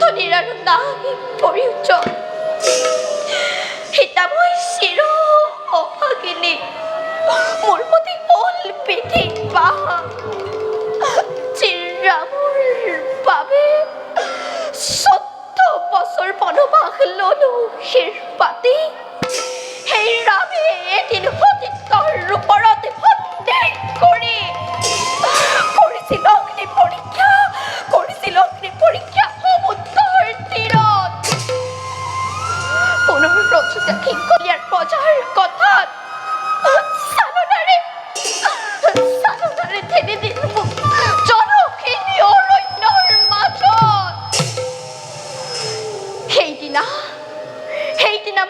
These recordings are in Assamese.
ধনীৰ আৰু নাই প্ৰয়োজন সীতা মই চিৰ অভাগিনী মোৰ প্ৰতি হ'ল বিধি বাহ ৰামৰ বাবে 14 বছৰ বনবাস ললো শিৰ পাতি সেই ৰামে এদিন সতীত্বৰ ওপৰত সন্দেহ কৰি কৰিছিল অগ্নি পৰীক্ষা সমুদ্ৰৰ তীৰত পুনৰ ৰচুতা কিংকলীয়াৰ প্ৰজাৰ কথাত চালনাৰে ঠেলি দিল মোক জনখিনি অৰণ্যৰ মাজত সেইদিনা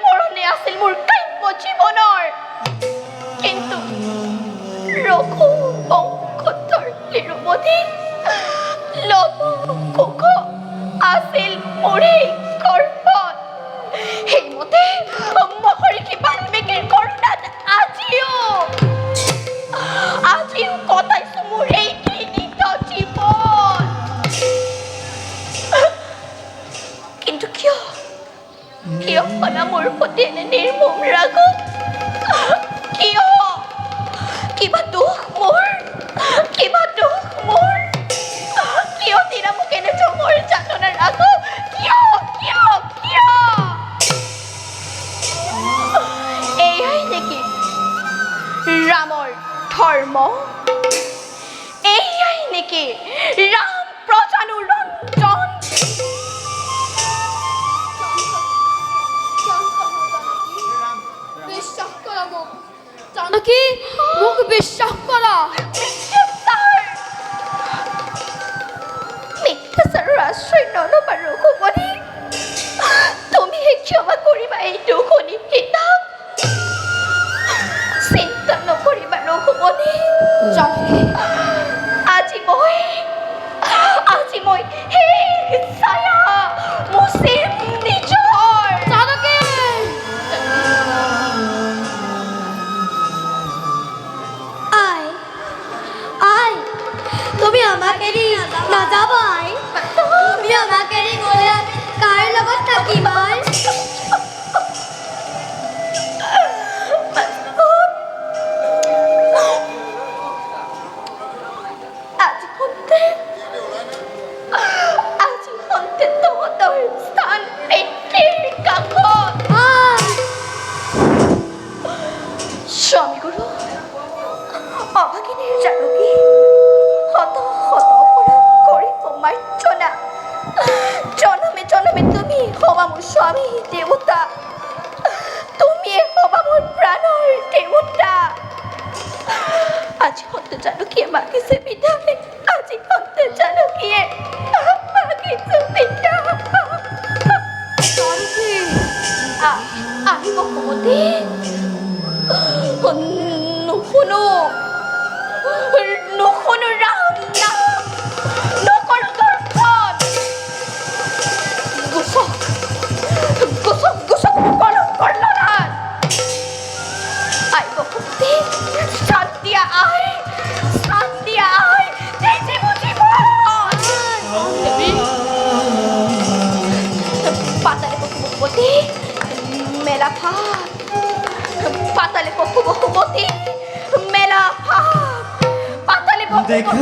মৰণে আছিল মোৰ কাম্য জীৱনৰ কিন্তু ৰঘু বংশধৰ শিৰোমণি লৱ কুশ আছিল মোৰে গৰ্ভত সেইমতে মহৰ্ষি বাল্মীকিৰ কৰ্ণাত আজিও কটাইছো মোৰ এই ঘৃণিত জীৱন কিন্তু কিয় হলা মোৰ প্ৰতি এনে নিৰ্মম ৰাগ কিয় কিবা দুখ মোৰ কিয় দিলা মোক এনে জমৰ যাতনা ৰাগ কিয় এয়াই নেকি ৰামৰ ধৰ্ম এয়াই নেকি ৰাম প্ৰজানুৰঞ্জন জানকী মোক বিশ্বাস কৰা মিথ্যাচাৰৰ আশ্ৰয় নল'বা ৰঘুমণি তুমি ক্ষমা কৰিবা এই দুখনি সীতা চিন্তা নকৰিবা ৰঘুমণি জানকী আজি মই সেই ছায়া মুচিম নিজৰ জানকী আই তুমি আমাক এৰি নাযাবা আই তুমি আমাক এৰি গ'লে আমি কাৰ লগত থাকিম আই আজি সন্তে তহঁতৰ স্থান পিতৃৰ কাষত স্বামী গুৰু অভাগিনীৰ জানকী শত অপৰাধ কৰি মাৰ্জনা জনমে তুমি হবা মোৰ স্বামী দেৱতা তুমিয়ে হবা মোৰ প্ৰাণৰ দেৱতা আজি সন্তে জানকীয়ে মাগিছে বিদায় আজি সন্তে জানকীয়ে মাগিছে বিদায় আহিব কমতে নুশুনো ৰাম নাম নকৰো দৰ্শন গুচক কলংকৰ লৰাত আহিব কমতে স্থান দিয়া আই তেজে বুজিব পাতালে পশুপতি মেলা ভাত পাতালে পশুপতি মেলা ভাত পাতালে দেখা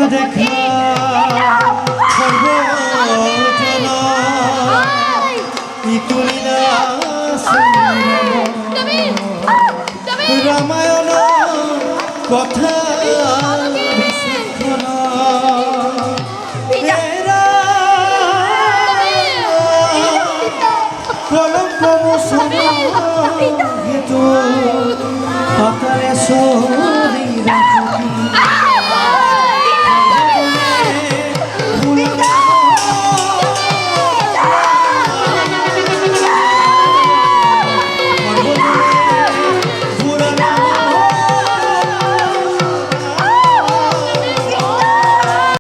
রামায়ণ কথা কলঙ্ক মোচন পাতালে